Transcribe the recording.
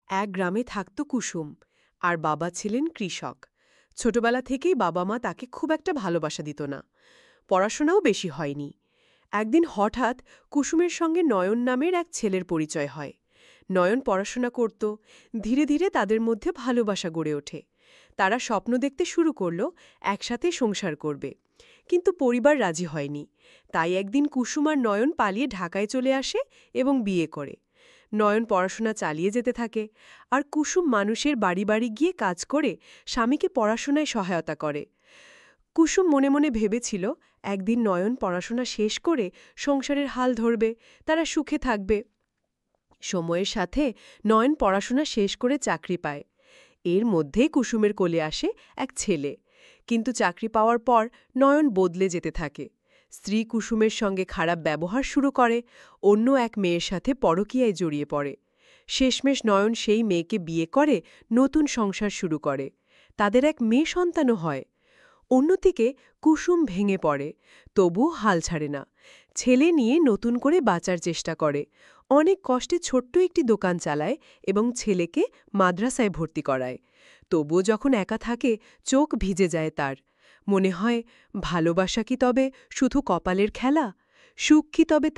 এক গ্রামে থাকত কুসুম, আর বাবা ছিলেন কৃষক। ছোটবেলা থেকেই বাবা মা তাকে খুব একটা ভালোবাসা দিত না, পড়াশোনাও বেশি হয়নি। একদিন হঠাৎ কুসুমের সঙ্গে নয়ন নামের এক ছেলের পরিচয় হয়। নয়ন পড়াশোনা করত, ধীরে ধীরে তাদের মধ্যে ভালোবাসা গড়ে ওঠে। তারা স্বপ্ন দেখতে শুরু করল একসাথে সংসার করবে, কিন্তু পরিবার রাজি হয়নি। তাই একদিন কুসুম আর নয়ন পালিয়ে ঢাকায় চলে আসে এবং বিয়ে করে। নয়ন পড়াশোনা চালিয়ে যেতে থাকে, আর কুসুম মানুষের বাড়ি বাড়ি গিয়ে কাজ করে স্বামীকে পড়াশোনায় সহায়তা করে। কুসুম মনে মনে ভেবেছিল একদিন নয়ন পড়াশোনা শেষ করে সংসারের হাল ধরবে, তারা সুখে থাকবে। সময়ের সাথে নয়ন পড়াশোনা শেষ করে চাকরি পায়। এর মধ্যেই কুসুমের কোলে আসে এক ছেলে। কিন্তু চাকরি পাওয়ার পর নয়ন বদলে যেতে থাকে। স্ত্রী কুসুমের সঙ্গে খারাপ ব্যবহার শুরু করে, অন্য এক মেয়ের সাথে পরকীয়ায় জড়িয়ে পড়ে। শেষমেশ নয়ন সেই মেয়েকে বিয়ে করে নতুন সংসার শুরু করে। তাদের এক মেয়ে সন্তানও হয়। অন্যদিকে কুসুম ভেঙে পড়ে, তবু হাল ছাড়ে না। ছেলে নিয়ে নতুন করে বাঁচার চেষ্টা করে। অনেক কষ্টে ছোট্ট একটি দোকান চালায় এবং ছেলেকে মাদ্রাসায় ভর্তি করায়। তবুও যখন একা থাকে, চোখ ভিজে যায় তার। মনে হয়, ভালোবাসা কি তবে শুধু কপালের খেলা? সুখ কি তবে